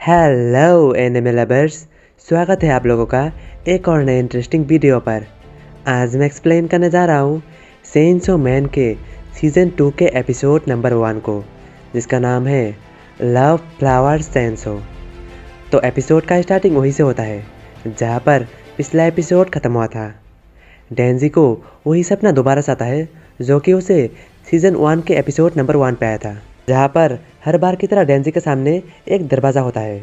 Hello anime lovers, स्वागत है आप लोगों का एक और नए इंटरेस्टिंग वीडियो पर। आज मैं एक्सप्लेन करने जा रहा हूँ चेनसो मैन के सीज़न 2 के एपिसोड नंबर 1 को, जिसका नाम है लव फ्लावर चेनसो। तो एपिसोड का स्टार्टिंग वहीं से होता है जहाँ पर पिछला एपिसोड ख़त्म हुआ था। डेंजी को वही सपना दोबारा से आता है जो कि उसे सीज़न 1 के एपिसोड नंबर 1 पे आया था, जहाँ पर हर बार की तरह डेंजी के सामने एक दरवाज़ा होता है।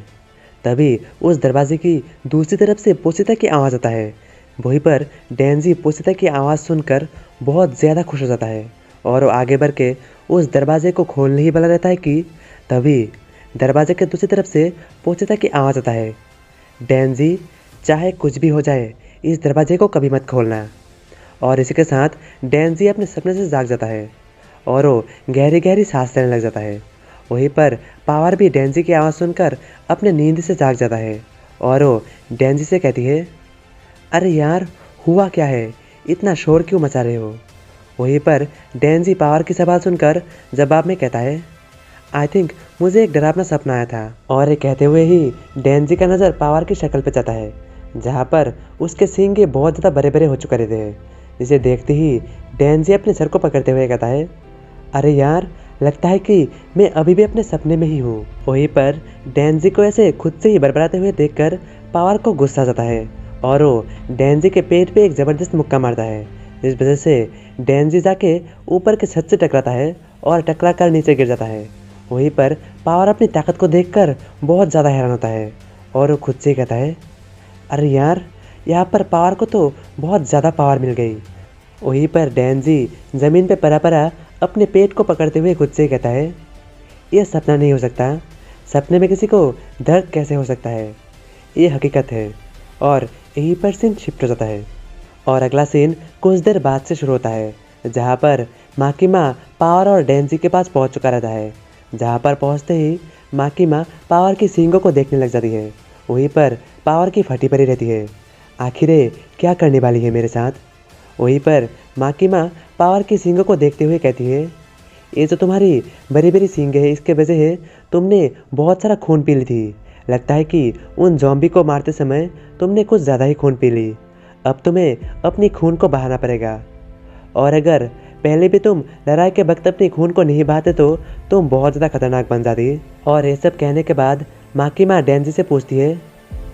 तभी उस दरवाजे की दूसरी तरफ से पोसिता की आवाज़ आता है। वहीं पर डेंजी पोसिता की आवाज़ सुनकर बहुत ज़्यादा खुश हो जाता है और वो आगे बढ़ के उस दरवाजे को खोलने ही वाला रहता है कि तभी दरवाजे के दूसरी तरफ से पोसिता की आवाज़ आता है, डेंजी चाहे कुछ भी हो जाए इस दरवाजे को कभी मत खोलना। और इसी के साथ डेंजी अपने सपने से जाग जाता है और वो गहरी गहरी सांस लेने लग जाता है। वहीं पर पावर भी डेंजी की आवाज़ सुनकर अपने नींद से जाग जाता है और वो डेंजी से कहती है, अरे यार हुआ क्या है, इतना शोर क्यों मचा रहे हो। वहीं पर डेंजी पावर की सवाल सुनकर जवाब में कहता है, आई थिंक मुझे एक डरावना सपना आया था। और ये कहते हुए ही डेंजी का नज़र पावर की शक्ल पर जाता है जहाँ पर उसके सींगे बहुत ज़्यादा बड़े बड़े हो चुके रहते हैं, जिसे देखते ही डेंजी अपने सर को पकड़ते हुए कहता है, अरे यार लगता है कि मैं अभी भी अपने सपने में ही हूँ। वहीं पर डेंजी को ऐसे खुद से ही बड़बड़ाते हुए देखकर पावर को गुस्सा आ जाता है और वो डेंजी के पेट पे एक ज़बरदस्त मुक्का मारता है, जिस वजह से डेंजी जाके ऊपर के छत से टकराता है और टकरा कर नीचे गिर जाता है। वहीं पर पावर अपनी ताकत को देखकर बहुत ज़्यादा हैरान होता है और वो खुद से ही कहता है, अरे यार यहाँ पर पावर को तो बहुत ज़्यादा पावर मिल गई। वहीं पर डेंजी ज़मीन पे पड़ा पड़ा अपने पेट को पकड़ते हुए खुद से कहता है, यह सपना नहीं हो सकता, सपने में किसी को दर्द कैसे हो सकता है, ये हकीकत है। और यहीं पर सीन शिफ्ट हो जाता है और अगला सीन कुछ देर बाद से शुरू होता है जहाँ पर माकिमा पावर और डेंजी के पास पहुँच चुका रहता है। जहाँ पर पहुँचते ही माकिमा पावर की सींगों को देखने लग जाती है। वहीं पर पावर की फटी पड़ी रहती है, आखिर क्या करने वाली है मेरे साथ। वहीं पर माकिमा पावर की सींगों को देखते हुए कहती है, ये जो तुम्हारी बड़ी बड़ी सींग है इसके वजह है तुमने बहुत सारा खून पी ली थी। लगता है कि उन जॉम्बी को मारते समय तुमने कुछ ज़्यादा ही खून पी ली। अब तुम्हें अपनी खून को बहाना पड़ेगा और अगर पहले भी तुम लड़ाई के वक्त अपनी खून को नहीं बहाते तो तुम बहुत ज़्यादा खतरनाक बन जाती। और ये सब कहने के बाद माकिमा डेंजी से पूछती है,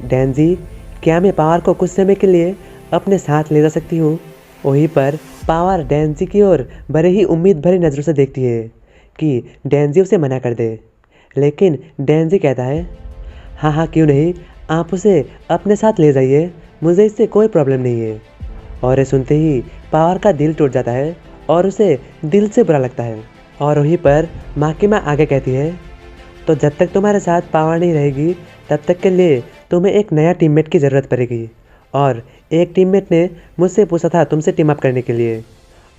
डेंजी क्या मैं पावर को कुछ समय के लिए अपने साथ ले जा सकती हूँ। वहीं पर पावर डेंजी की ओर बड़े ही उम्मीद भरी नज़रों से देखती है कि डेंजी उसे मना कर दे, लेकिन डेंजी कहता है, हाँ हाँ क्यों नहीं, आप उसे अपने साथ ले जाइए, मुझे इससे कोई प्रॉब्लम नहीं है। और ये सुनते ही पावर का दिल टूट जाता है और उसे दिल से बुरा लगता है। और वहीं पर माकिमा आगे कहती है, तो जब तक तुम्हारे साथ पावर नहीं रहेगी तब तक के लिए तुम्हें एक नया टीममेट की ज़रूरत पड़ेगी। और एक टीममेट ने मुझसे पूछा था तुमसे टीम अप करने के लिए।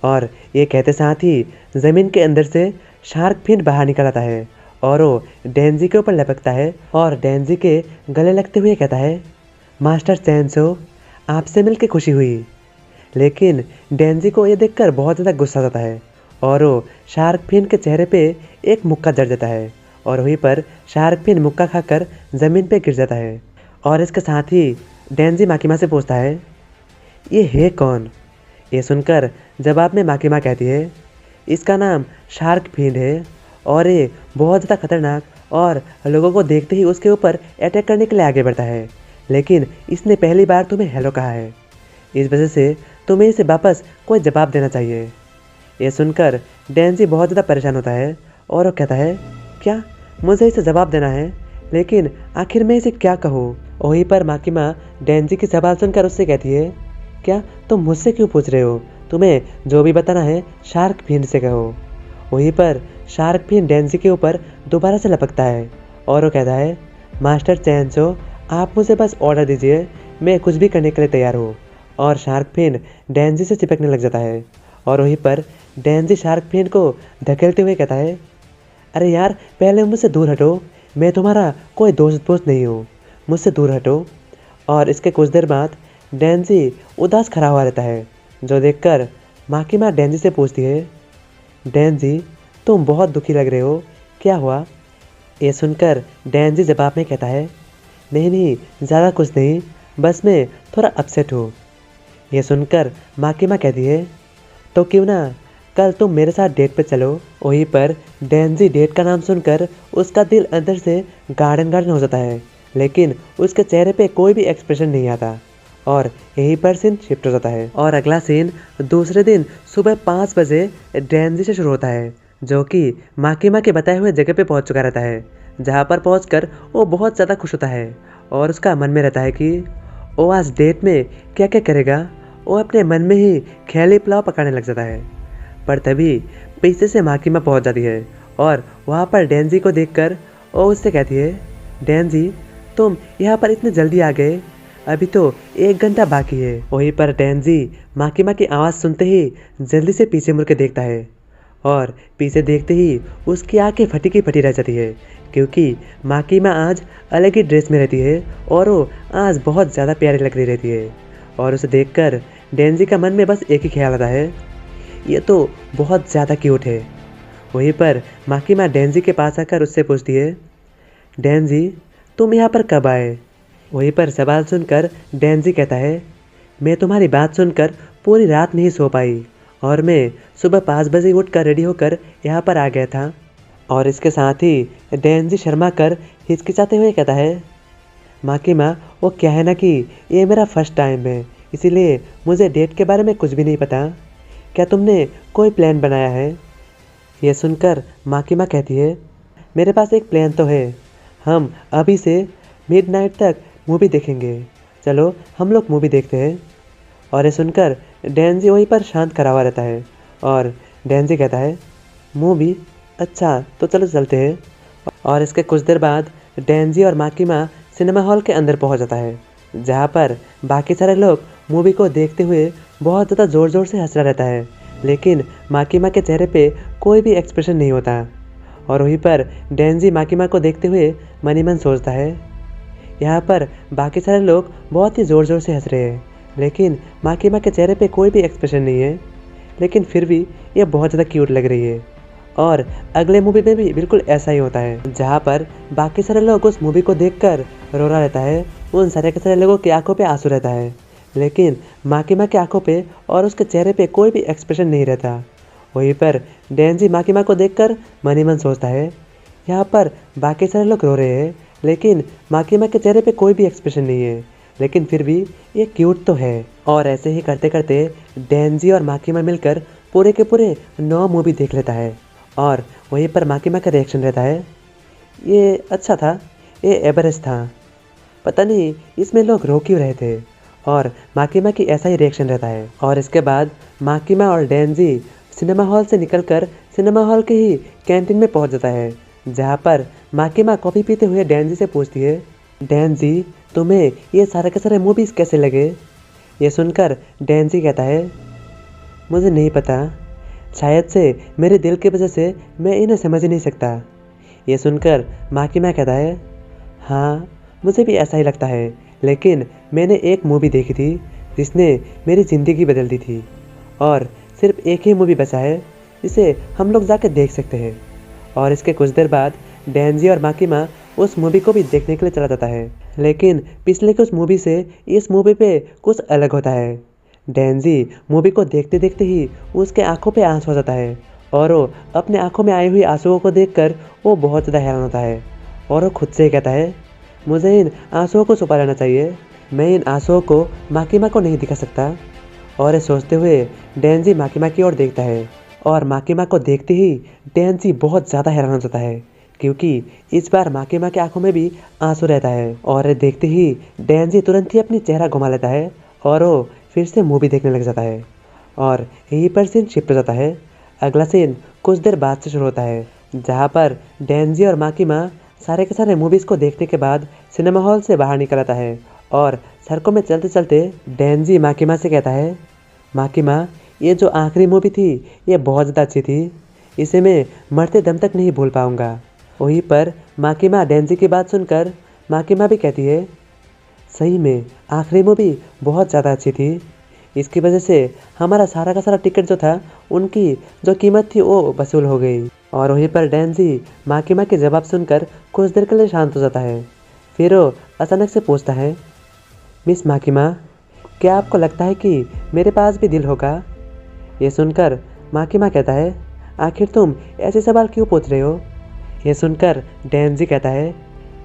और ये कहते साथ ही ज़मीन के अंदर से शार्क फिन बाहर निकल आता है और वो डेंजी के ऊपर लपकता है और डेंजी के गले लगते हुए कहता है, मास्टर चेनसो आपसे मिलकर खुशी हुई। लेकिन डेंजी को ये देखकर बहुत ज़्यादा गुस्सा आता है और वो शार्क फिन के चेहरे पे एक मुक्का जड़ जाता है और वहीं पर शार्क फिन मुक्का खाकर ज़मीन पे गिर जाता है। और इसके साथ ही डेंजी माकिमा से पूछता है, ये है कौन। ये सुनकर जवाब में माकिमा कहती है, इसका नाम शार्क फिन है और ये बहुत ज़्यादा खतरनाक और लोगों को देखते ही उसके ऊपर अटैक करने के लिए आगे बढ़ता है, लेकिन इसने पहली बार तुम्हें हेलो कहा है, इस वजह से तुम्हें इसे वापस कोई जवाब देना चाहिए। ये सुनकर डेंजी बहुत ज़्यादा परेशान होता है और वो कहता है, क्या मुझे इसे जवाब देना है, लेकिन आखिर मैं इसे क्या कहूँ। वहीं पर माकिमा डेंजी की सवाल सुनकर उससे कहती है, क्या तुम मुझसे क्यों पूछ रहे हो, तुम्हें जो भी बताना है शार्क फिन से कहो। वहीं पर शार्क फिन डेंजी के ऊपर दोबारा से लपकता है और वो कहता है, मास्टर चेनसो आप मुझे बस ऑर्डर दीजिए, मैं कुछ भी करने के लिए तैयार हूँ। और शार्क फिन डेंजी से चिपकने लग जाता है और वहीं पर डेंजी शार्क फिन को धकेलते हुए कहता है, अरे यार पहले मुझसे दूर हटो, मैं तुम्हारा कोई दोस्त नहीं हूँ, मुझसे दूर हटो। और इसके कुछ देर बाद डेंजी उदास खड़ा हुआ रहता है, जो देखकर माकिमा डेंजी से पूछती है, डेंजी तुम बहुत दुखी लग रहे हो, क्या हुआ। ये सुनकर डेंजी जवाब में कहता है, नहीं नहीं, ज़्यादा कुछ नहीं, बस मैं थोड़ा अपसेट हूँ। ये सुनकर माकिमा कहती है, तो क्यों ना कल तुम मेरे साथ डेट पे चलो। वहीं पर डेंजी डेट का नाम सुनकर उसका दिल अंदर से गार्डन गार्डन हो जाता है, लेकिन उसके चेहरे पे कोई भी एक्सप्रेशन नहीं आता और यहीं पर सीन शिफ्ट हो जाता है। और अगला सीन दूसरे दिन सुबह 5 बजे डेंजी से शुरू होता है, जो कि माकिमा के बताए हुए जगह पे पहुंच चुका रहता है, जहां पर पहुंचकर वो बहुत ज़्यादा खुश होता है और उसका मन में रहता है कि वो आज डेट में क्या क्या करेगा। वो अपने मन में ही ख्याली पुलाव पकाने लग जाता है, पर तभी पीछे से माकिमा पहुंच जाती है और वहां पर डेंजी को देखकर वो उससे कहती है, डेंजी तुम यहाँ पर इतने जल्दी आ गए, अभी तो 1 घंटा बाकी है। वहीं पर डेंजी माकिमा की आवाज़ सुनते ही जल्दी से पीछे मुड़ के देखता है और पीछे देखते ही उसकी आंखें फटी की फटी रह जाती है, क्योंकि माकिमा आज अलग ही ड्रेस में रहती है और वो आज बहुत ज़्यादा प्यारी लग रही रहती है। और उसे देखकर डेंजी का मन में बस एक ही ख्याल आता है, ये तो बहुत ज़्यादा क्यूट है। वहीं पर माकिमा डेंजी के पास आकर उससे पूछती है, डेंजी तुम यहाँ पर कब आए। वहीं पर सवाल सुनकर डेंजी कहता है, मैं तुम्हारी बात सुनकर पूरी रात नहीं सो पाई और मैं सुबह 5 बजे उठकर रेडी होकर यहाँ पर आ गया था। और इसके साथ ही डेंजी शर्मा कर हिचकिचाते हुए कहता है, माकिमा वो क्या है ना कि ये मेरा फर्स्ट टाइम है, इसीलिए मुझे डेट के बारे में कुछ भी नहीं पता। क्या तुमने कोई प्लान बनाया है। यह सुनकर माकिमा कहती है, मेरे पास एक प्लान तो है, हम अभी से मिडनाइट तक मूवी देखेंगे, चलो हम लोग मूवी देखते हैं। और ये सुनकर डेंजी वहीं पर शांत खड़ा हुआ रहता है और डेंजी कहता है, मूवी, अच्छा तो चलो चलते हैं। और इसके कुछ देर बाद डेंजी और माकिमा सिनेमा हॉल के अंदर पहुंच जाता है, जहां पर बाकी सारे लोग मूवी को देखते हुए बहुत ज़्यादा ज़ोर ज़ोर से हंस रहा रहता है, लेकिन माकिमा के चेहरे पे कोई भी एक्सप्रेशन नहीं होता। और वहीं पर डेंजी माकिमा को देखते हुए मन ही मन सोचता है, यहाँ पर बाकी सारे लोग बहुत ही ज़ोर ज़ोर से हंस रहे हैं, लेकिन माकिमा के चेहरे पे कोई भी एक्सप्रेशन नहीं है, लेकिन फिर भी ये बहुत ज़्यादा क्यूट लग रही है। और अगले मूवी में भी बिल्कुल ऐसा ही होता है, जहाँ पर बाकी सारे लोग उस मूवी को देखकर रो रहा रहता है, उन सारे के सारे लोगों की आंखों पे आंसू रहता है, लेकिन माकिमा की आंखों पे और उसके चेहरे पे कोई भी एक्सप्रेशन नहीं रहता। वहीं पर डेंजी माकिमा को देखकर मन ही मन सोचता है, यहाँ पर बाकी सारे लोग रो रहे हैं, लेकिन माकिमा के चेहरे पे कोई भी एक्सप्रेशन नहीं है, लेकिन फिर भी ये क्यूट तो है। और ऐसे ही करते करते डेंजी और माकिमा मिलकर पूरे के पूरे 9 मूवी देख लेता है। और वहीं पर माकिमा का रिएक्शन रहता है, ये अच्छा था, ये एवरेज था, पता नहीं इसमें लोग रो क्यों रहे थे। और माकिमा की ऐसा ही रिएक्शन रहता है। और इसके बाद माकिमा और डेंजी सिनेमा हॉल से निकलकर सिनेमा हॉल के ही कैंटीन में पहुंच जाता है, जहां पर माकिमा कॉफ़ी पीते हुए डेंजी से पूछती है, डेंजी तुम्हें ये सारे के सारे मूवीज़ कैसे लगे। ये सुनकर डेंजी कहता है, मुझे नहीं पता, शायद से मेरे दिल की वजह से मैं इन्हें समझ ही नहीं सकता। ये सुनकर माकिमा कहता है, हाँ मुझे भी ऐसा ही लगता है, लेकिन मैंने एक मूवी देखी थी जिसने मेरी ज़िंदगी बदल दी थी, और सिर्फ एक ही मूवी बचा है जिसे हम लोग जाकर देख सकते हैं। और इसके कुछ देर बाद डेंजी और माकिमा उस मूवी को भी देखने के लिए चला जाता है, लेकिन पिछले कुछ मूवी से इस मूवी पे कुछ अलग होता है। डेंजी मूवी को देखते देखते ही उसके आंखों पे आंसू हो जाता है और वो अपने आंखों में आई हुई आंसुओं को देखकर वो बहुत ज़्यादा हैरान होता है और वो खुद से ही कहता है, मुझे इन आंसुओं को छुपा लेना चाहिए, मैं इन आंसुओं को माकिमा को नहीं दिखा सकता। और ये सोचते हुए डेंजी माकिमा की ओर देखता है और माकिमा को देखते ही डेंजी बहुत ज़्यादा हैरान हो जाता है, क्योंकि इस बार माकिमा की आंखों में भी आंसू रहता है। और देखते ही डेंजी तुरंत ही अपनी चेहरा घुमा लेता है और वो फिर से मूवी देखने लग जाता है। और यहीं पर सीन शिफ्ट हो जाता है। अगला सीन कुछ देर बाद से शुरू होता है, जहाँ पर डेंजी और माकिमा सारे के सारे मूवीज़ को देखने के बाद सिनेमा हॉल से बाहर निकल आता है और सड़कों में चलते चलते डेंजी माकिमा से कहता है, माकिमा ये जो आखिरी मूवी थी ये बहुत ज़्यादा अच्छी थी, इसे मैं मरते दम तक नहीं भूल पाऊँगा। वहीं पर माकिमा डेंजी की बात सुनकर माकिमा भी कहती है, सही में आखिरी मूवी बहुत ज़्यादा अच्छी थी, इसकी वजह से हमारा सारा का सारा टिकट जो था उनकी जो कीमत थी वो वसूल हो गई। और वहीं पर डेंजी माकिमा के जवाब सुनकर कुछ देर के लिए शांत हो जाता है। फिर वो अचानक से पूछता है, मिस माकिमा, क्या आपको लगता है कि मेरे पास भी दिल होगा? ये सुनकर माकिमा कहता है, आखिर तुम ऐसे सवाल क्यों पूछ रहे हो? ये सुनकर डेंजी कहता है,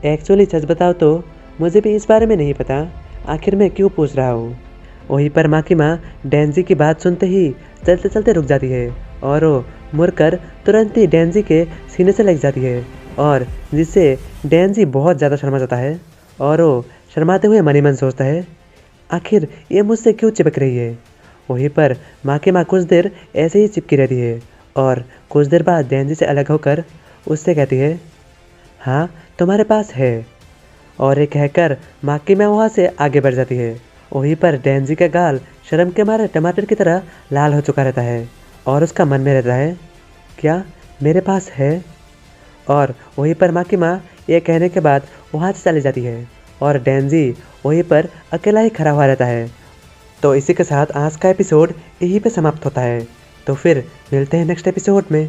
एक्चुअली सच बताओ तो मुझे भी इस बारे में नहीं पता, आखिर मैं क्यों पूछ रहा हूँ। वहीं पर माकिमा डेंजी की बात सुनते ही चलते चलते रुक जाती है और वो मुड़कर तुरंत ही डेंजी के सीने से लग जाती है, और जिससे डेंजी बहुत ज़्यादा शर्मा जाता है और वो शर्माते हुए मन ही मन सोचता है, आखिर ये मुझसे क्यों चिपक रही है। वहीं पर माकिमा कुछ देर ऐसे ही चिपकी रहती है और कुछ देर बाद डेंजी से अलग होकर उससे कहती है, हाँ तुम्हारे पास है। और ये कहकर माकिमा वहाँ से आगे बढ़ जाती है। वहीं पर डेंजी का गाल शर्म के मारे टमाटर की तरह लाल हो चुका रहता है और उसका मन में रहता है, क्या मेरे पास है? और वहीं पर माकिमा ये कहने के बाद वहाँ से चली जाती है और डेंजी वहीं पर अकेला ही खड़ा हुआ रहता है। तो इसी के साथ आज का एपिसोड यहीं पे समाप्त होता है। तो फिर मिलते हैं नेक्स्ट एपिसोड में।